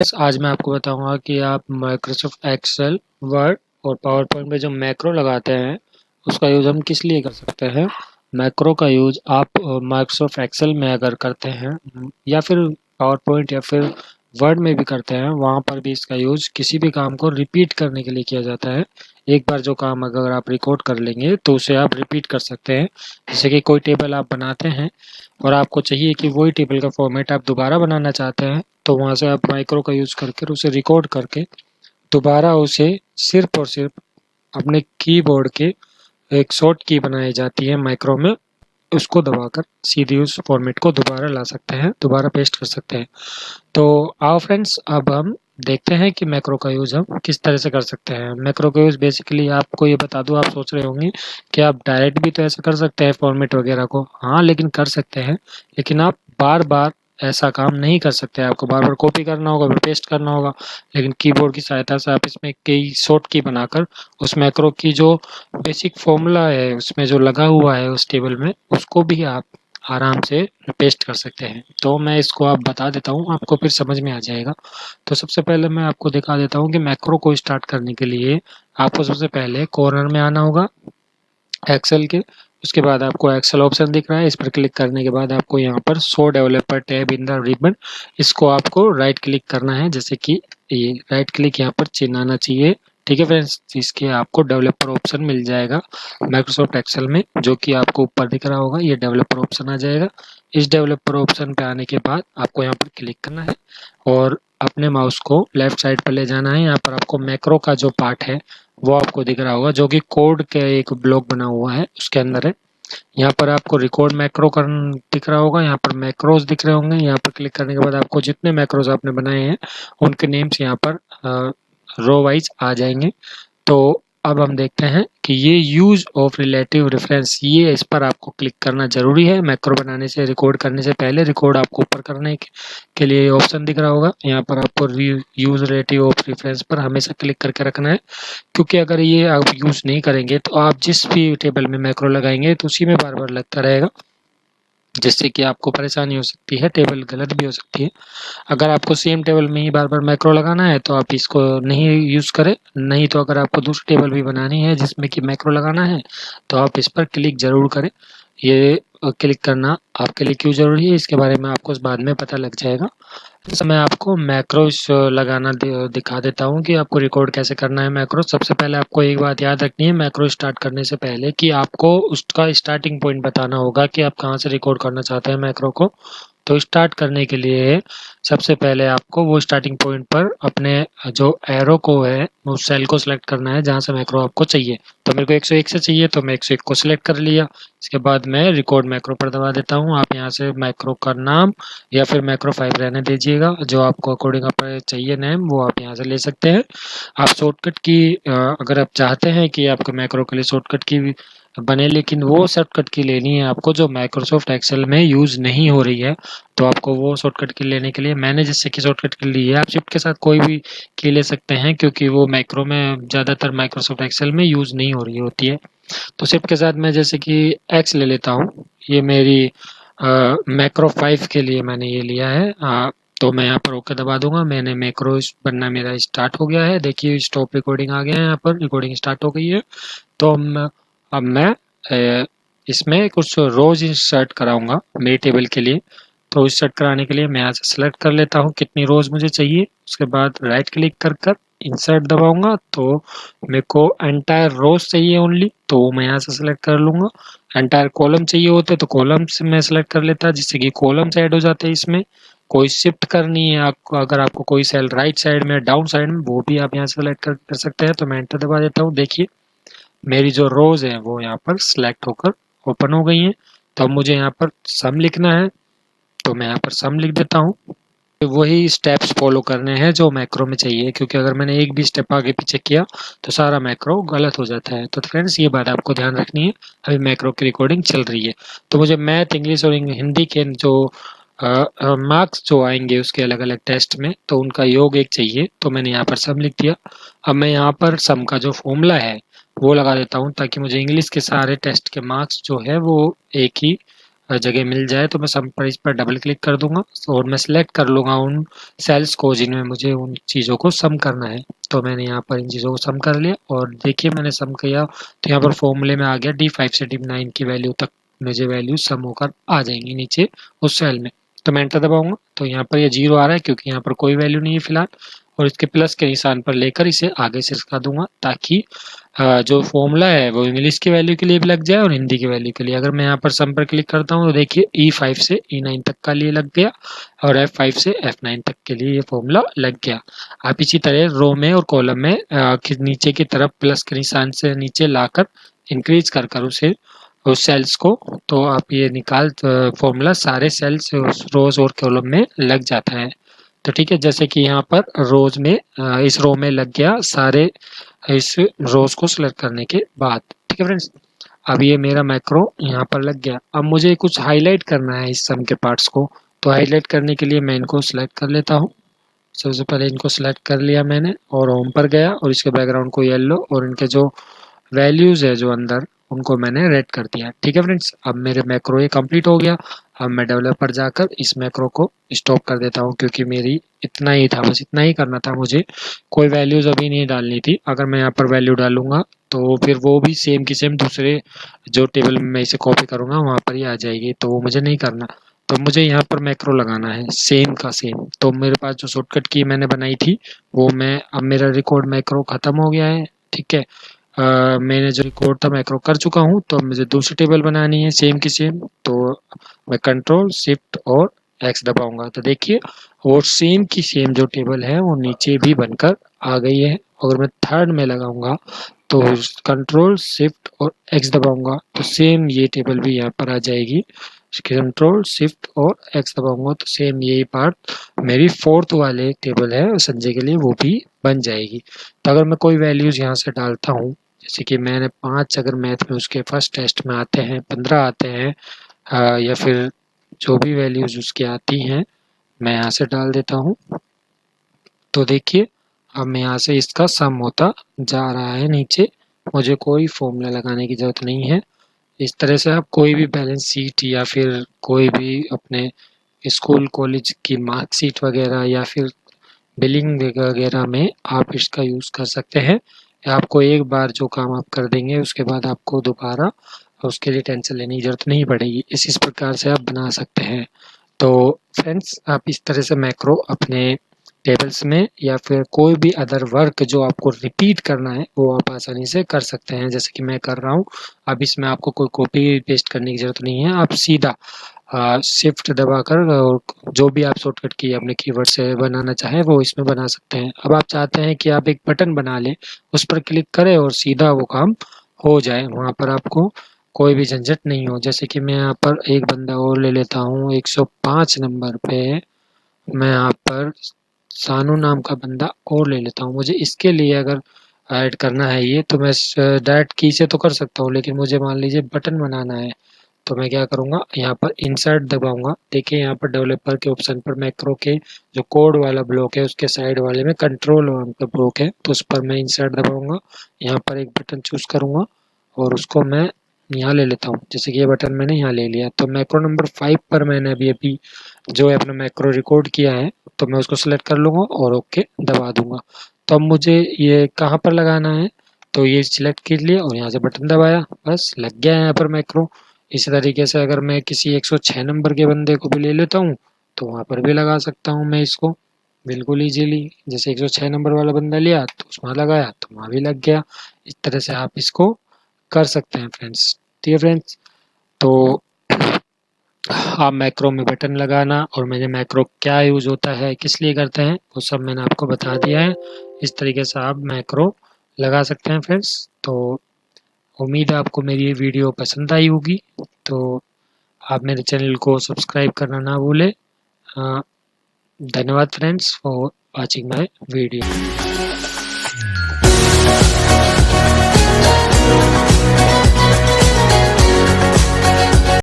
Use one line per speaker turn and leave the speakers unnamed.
आज मैं आपको बताऊंगा कि आप माइक्रोसॉफ्ट एक्सेल, वर्ड और पावर पॉइंट में जो मैक्रो लगाते हैं उसका यूज़ हम किस लिए कर सकते हैं। मैक्रो का यूज़ आप माइक्रोसॉफ्ट एक्सेल में अगर करते हैं या फिर पावर पॉइंट या फिर वर्ड में भी करते हैं, वहाँ पर भी इसका यूज़ किसी भी काम को रिपीट करने के लिए किया जाता है। एक बार जो काम अगर आप रिकॉर्ड कर लेंगे तो उसे आप रिपीट कर सकते हैं। जैसे कि कोई टेबल आप बनाते हैं और आपको चाहिए कि वही टेबल का फॉर्मेट आप दोबारा बनाना चाहते हैं, तो वहाँ से आप माइक्रो का यूज़ करके उसे रिकॉर्ड करके दोबारा उसे सिर्फ और सिर्फ अपने कीबोर्ड के एक शॉर्ट की बनाई जाती है माइक्रो में, उसको दबाकर सीधे उस फॉर्मेट को दोबारा ला सकते हैं, दोबारा पेस्ट कर सकते हैं। तो आओ फ्रेंड्स, अब हम देखते हैं कि मैक्रो का यूज़ हम किस तरह से कर सकते हैं। मैक्रो का यूज़ बेसिकली आपको ये बता दूं, आप सोच रहे होंगे कि आप डायरेक्ट भी तो ऐसा कर सकते हैं फॉर्मेट वगैरह को। हाँ, लेकिन कर सकते हैं, लेकिन आप बार बार ऐसा काम नहीं कर सकते। आपको बार बार कॉपी करना होगा, फिर पेस्ट करना होगा। लेकिन कीबोर्ड की सहायता से आप इसमें कई शॉर्ट की बनाकर उस मैक्रो की जो बेसिक फॉर्मूला है उसमें जो लगा हुआ है उस टेबल में, उसको भी आप आराम से पेस्ट कर सकते हैं। तो मैं इसको आप बता देता हूँ, आपको फिर समझ में आ जाएगा। तो सबसे पहले मैं आपको दिखा देता हूँ कि मैक्रो को स्टार्ट करने के लिए आपको सबसे पहले कॉर्नर में आना होगा एक्सेल के। उसके बाद आपको एक्सेल ऑप्शन दिख रहा है, इस पर क्लिक करने के बाद आपको यहाँ पर show developer tab in the ribbon, इसको आपको राइट क्लिक करना है। जैसे कि ये राइट क्लिक यहाँ पर चिन्ह आना चाहिए। ठीक है फ्रेंड्स, इसके आपको डेवलपर ऑप्शन मिल जाएगा माइक्रोसॉफ्ट एक्सेल में, जो कि आपको ऊपर दिख रहा होगा। ये डेवलपर ऑप्शन आ जाएगा। इस डेवलपर ऑप्शन पे आने के बाद आपको यहाँ पर क्लिक करना है और अपने माउस को लेफ्ट साइड पर ले जाना है। यहाँ पर आपको मैक्रो का जो पार्ट है वो आपको दिख रहा होगा, जो कि कोड के एक ब्लॉक बना हुआ है उसके अंदर है। यहाँ पर आपको रिकॉर्ड मैक्रो कर दिख रहा होगा, यहाँ पर मैक्रोज दिख रहे होंगे। यहाँ पर क्लिक करने के बाद आपको जितने मैक्रोज आपने बनाए हैं उनके नेम्स यहाँ पर रो वाइज आ जाएंगे। तो अब हम देखते हैं कि ये यूज ऑफ रिलेटिव रेफरेंस, ये इस पर आपको क्लिक करना जरूरी है। मैक्रो बनाने से, रिकॉर्ड करने से पहले रिकॉर्ड आपको ऊपर करने के लिए ऑप्शन दिख रहा होगा। यहाँ पर आपको यूज रिलेटिव ऑफ रेफरेंस पर हमेशा क्लिक करके रखना है, क्योंकि अगर ये आप यूज नहीं करेंगे तो आप जिस भी टेबल में मैक्रो लगाएंगे तो उसी में बार बार लगता रहेगा, जिससे कि आपको परेशानी हो सकती है, टेबल गलत भी हो सकती है। अगर आपको सेम टेबल में ही बार बार मैक्रो लगाना है तो आप इसको नहीं यूज़ करें। नहीं तो अगर आपको दूसरी टेबल भी बनानी है जिसमें कि मैक्रो लगाना है तो आप इस पर क्लिक ज़रूर करें। ये क्लिक करना आपके लिए क्यों ज़रूरी है इसके बारे में आपको बाद में पता लग जाएगा। तो मैं आपको मैक्रोस लगाना दिखा देता हूँ कि आपको रिकॉर्ड कैसे करना है मैक्रो। सबसे पहले आपको एक बात याद रखनी है मैक्रो स्टार्ट करने से पहले, कि आपको उसका स्टार्टिंग पॉइंट बताना होगा कि आप कहाँ से रिकॉर्ड करना चाहते हैं मैक्रो को। तो स्टार्ट करने के लिए सबसे पहले आपको वो स्टार्टिंग पॉइंट पर अपने जो एरो को है उस सेल को सिलेक्ट करना है जहाँ से मैक्रो आपको चाहिए। तो मेरे को 101 से चाहिए तो मैं 101 को सिलेक्ट कर लिया। इसके बाद मैं रिकॉर्ड मैक्रो पर दबा देता हूँ। आप यहाँ से मैक्रो का नाम या फिर मैक्रो 5 रहने दीजिएगा, जो आपको अकॉर्डिंग आप चाहिए नेम वो आप यहाँ से ले सकते हैं। आप शॉर्टकट की अगर आप चाहते हैं कि आपके मैक्रो के लिए शॉर्टकट की बने, लेकिन वो शॉर्टकट की लेनी है आपको जो माइक्रोसॉफ्ट एक्सेल में यूज़ नहीं हो रही है, तो आपको वो शॉर्टकट की लेने के लिए मैंने जिससे की शॉर्टकट की ली है, आप शिफ्ट के साथ कोई भी की ले सकते हैं, क्योंकि वो मैक्रो में ज़्यादातर माइक्रोसॉफ्ट एक्सेल में यूज़ नहीं हो रही होती है। तो शिफ्ट के साथ मैं जैसे कि एक्स ले लेता हूँ। ये मेरी मैक्रो 5 के लिए मैंने ये लिया है। तो मैं यहाँ पर ओके दबा दूंगा। मैंने मैक्रो बनना मेरा स्टार्ट हो गया है। देखिए स्टॉप रिकॉर्डिंग आ गया है, यहाँ पर रिकॉर्डिंग स्टार्ट हो गई है। तो अब मैं इसमें कुछ रोज इंसर्ट कराऊंगा मेरी टेबल के लिए। तो इंसर्ट कराने के लिए मैं यहाँ से सेलेक्ट कर लेता हूँ कितनी रोज मुझे चाहिए। उसके बाद राइट क्लिक कर कर इंसर्ट दबाऊंगा, तो मेरे को एंटायर रोज चाहिए ओनली, तो वो मैं यहाँ से सेलेक्ट कर लूंगा। एंटायर कॉलम चाहिए होते तो कॉलम से मैं सेलेक्ट कर लेता, जिससे कि कॉलम्स ऐड हो जाते हैं इसमें। कोई शिफ्ट करनी है आपको, अगर आपको कोई सेल राइट साइड में डाउन साइड में, वो भी आप यहाँ से सेलेक्ट कर सकते हैं। तो मैं एंटर दबा देता हूँ। देखिए मेरी जो रोज है वो यहाँ पर सिलेक्ट होकर ओपन हो गई है। तो अब मुझे यहाँ पर सम लिखना है, तो मैं यहाँ पर सम लिख देता हूँ। वही स्टेप्स फॉलो करने हैं जो मैक्रो में चाहिए, क्योंकि अगर मैंने एक भी स्टेप आगे पीछे किया तो सारा मैक्रो गलत हो जाता है। तो फ्रेंड्स ये बात आपको ध्यान रखनी है। अभी मैक्रो की रिकॉर्डिंग चल रही है, तो मुझे मैथ, इंग्लिश और हिंदी के जो मार्क्स जो आएंगे उसके अलग अलग टेस्ट में, तो उनका योग एक चाहिए। तो मैंने यहाँ पर सम लिख दिया। अब मैं यहाँ पर सम का जो फॉर्मूला है वो लगा देता हूँ, ताकि मुझे इंग्लिश के सारे टेस्ट के मार्क्स जो है वो एक ही जगह मिल जाए तो मैं सम पर इस पर डबल क्लिक कर दूंगा और मैं सिलेक्ट कर लूँगा उन सेल्स को जिनमें मुझे उन चीज़ों को सम करना है। तो मैंने यहाँ पर इन चीज़ों को सम कर लिया और देखिए मैंने सम किया तो यहाँ पर फॉर्मूले में आ गया D5 से D9 की वैल्यू तक मुझे वैल्यू सम होकर आ जाएंगी नीचे उस सेल में। तो मैं एंटर दबाऊंगा तो यहाँ पर ये 0 आ रहा है क्योंकि यहाँ पर कोई वैल्यू नहीं है फिलहाल, और इसके प्लस के निशान पर लेकर इसे आगे से सरका दूंगा ताकि जो फॉर्मूला है वो इंग्लिश की वैल्यू के लिए भी लग जाए और हिंदी की वैल्यू के लिए। अगर मैं यहाँ पर सम पर क्लिक करता हूँ तो देखिए E5 से E9 तक का लिए लग गया और F5 से F9 तक के लिए ये फॉर्मूला लग गया। आप इसी तरह रो में और कॉलम में नीचे की तरफ प्लस के निशान से नीचे लाकर इंक्रीज कर उसे उस सेल्स को, तो आप ये फॉर्मूला सारे सेल्स रोज और कॉलम में लग जाता है। तो ठीक है, जैसे कि यहाँ पर रोज में इस रो में लग गया सारे इस रोज को सिलेक्ट करने के बाद। ठीक है फ्रेंड्स, अब ये मेरा मैक्रो यहाँ पर लग गया। अब मुझे कुछ हाईलाइट करना है इस सम के पार्ट्स को, तो हाईलाइट करने के लिए मैं इनको सिलेक्ट कर लेता हूँ। सबसे पहले इनको सिलेक्ट कर लिया मैंने और होम पर गया और इसके बैकग्राउंड को येलो और इनके जो वैल्यूज है जो अंदर उनको मैंने रेड कर दिया। ठीक है फ्रेंड्स, अब मेरे मैक्रो ये कंप्लीट हो गया। अब मैं डेवलपर जाकर इस मैक्रो को स्टॉप कर देता हूँ क्योंकि मेरी इतना ही था, बस इतना ही करना था मुझे, कोई वैल्यूज अभी नहीं डालनी थी। अगर मैं यहाँ पर वैल्यू डालूंगा तो फिर वो भी सेम की सेम दूसरे जो टेबल में मैं इसे कॉपी करूंगा वहाँ पर ही आ जाएगी, तो वो मुझे नहीं करना। तो मुझे यहाँ पर मैक्रो लगाना है सेम का सेम। तो मेरे पास जो शॉर्टकट की मैंने बनाई थी वो अब मेरा रिकॉर्ड मैक्रो खत्म हो गया है। ठीक है, मैंने जो रिकॉर्ड था मैक्रो कर चुका हूँ, तो अब मुझे दूसरी टेबल बनानी है सेम की सेम। तो मैं कंट्रोल शिफ्ट और एक्स दबाऊंगा तो देखिए वो सेम की सेम जो टेबल है वो नीचे भी बनकर आ गई है। अगर मैं थर्ड में लगाऊंगा तो कंट्रोल शिफ्ट और एक्स दबाऊंगा तो सेम ये टेबल भी यहाँ पर आ जाएगी। कंट्रोल शिफ्ट और एक्स दबाऊंगा तो सेम यही पार्ट मेरी फोर्थ वाले टेबल है संजय के लिए वो भी बन जाएगी। तो अगर मैं कोई वैल्यूज यहाँ से डालता हूँ, जैसे कि मैंने 5 अगर मैथ में उसके फर्स्ट टेस्ट में आते हैं, 15 आते हैं, या फिर जो भी वैल्यूज उसकी आती हैं मैं यहाँ से डाल देता हूँ। तो देखिए अब मैं यहाँ से इसका सम होता जा रहा है नीचे, मुझे कोई फॉर्मूला लगाने की ज़रूरत नहीं है। इस तरह से आप कोई भी बैलेंस शीट या फिर कोई भी अपने स्कूल कॉलेज की मार्कशीट वगैरह या फिर बिलिंग वगैरह में आप इसका यूज़ कर सकते हैं। आपको एक बार जो काम आप कर देंगे उसके बाद आपको दोबारा उसके लिए टेंशन लेने की ज़रूरत नहीं पड़ेगी। इस प्रकार से आप बना सकते हैं। तो फ्रेंड्स आप इस तरह से मैक्रो अपने टेबल्स में या फिर कोई भी अदर वर्क जो आपको रिपीट करना है वो आप आसानी से कर सकते हैं, जैसे कि मैं कर रहा हूँ। अब इसमें आपको कोई कॉपी पेस्ट करने की ज़रूरत नहीं है, आप सीधा शिफ्ट दबाकर और जो भी आप शॉर्टकट की अपने कीवर्ड से बनाना चाहें वो इसमें बना सकते हैं। अब आप चाहते हैं कि आप एक बटन बना लें, उस पर क्लिक करें और सीधा वो काम हो जाए, वहाँ पर आपको कोई भी झंझट नहीं हो। जैसे कि मैं यहाँ पर एक बंदा और ले लेता हूँ 105 नंबर पे, मैं यहाँ पर सानू नाम का बंदा और ले लेता हूँ। मुझे इसके लिए अगर ऐड करना है ये तो मैं डायरेक्ट की से तो कर सकता हूँ, लेकिन मुझे मान लीजिए बटन बनाना है तो मैं क्या करूँगा यहाँ पर इंसर्ट दबाऊंगा। देखिए यहाँ पर डेवलपर के ऑप्शन पर मैक्रो के जो कोड वाला ब्लॉक है उसके साइड वाले में कंट्रोल का ब्लॉक है तो उस पर मैं इंसर्ट दबाऊंगा। यहाँ पर एक बटन चूज करूँगा और उसको मैं यहाँ ले लेता हूँ, जैसे कि ये बटन मैंने यहाँ ले लिया। तो मैक्रो नंबर 5 पर मैंने अभी जो है अपना मैक्रो रिकॉर्ड किया है तो मैं उसको सिलेक्ट कर लूँगा और ओके दबा दूंगा। तो अब मुझे ये कहाँ पर लगाना है तो ये सिलेक्ट कर लिया और यहाँ से बटन दबाया, बस लग गया यहाँ पर मैक्रो। इसी तरीके से अगर मैं किसी 106 नंबर के बंदे को भी ले लेता हूँ तो वहाँ पर भी लगा सकता हूँ मैं इसको बिल्कुल ईजीली। जैसे 106 नंबर वाला बंदा लिया तो उसमें लगाया तो वहाँ भी लग गया। इस तरह से आप इसको कर सकते हैं फ्रेंड्स। ठीक है फ्रेंड्स, तो आप मैक्रो में बटन लगाना और मैंने मैक्रो क्या यूज होता है किस लिए करते हैं वो सब मैंने आपको बता दिया है। इस तरीके से आप मैक्रो लगा सकते हैं फ्रेंड्स। तो उम्मीद है आपको मेरी ये वीडियो पसंद आई होगी, तो आप मेरे चैनल को सब्सक्राइब करना ना भूलें। धन्यवाद friends for watching my video.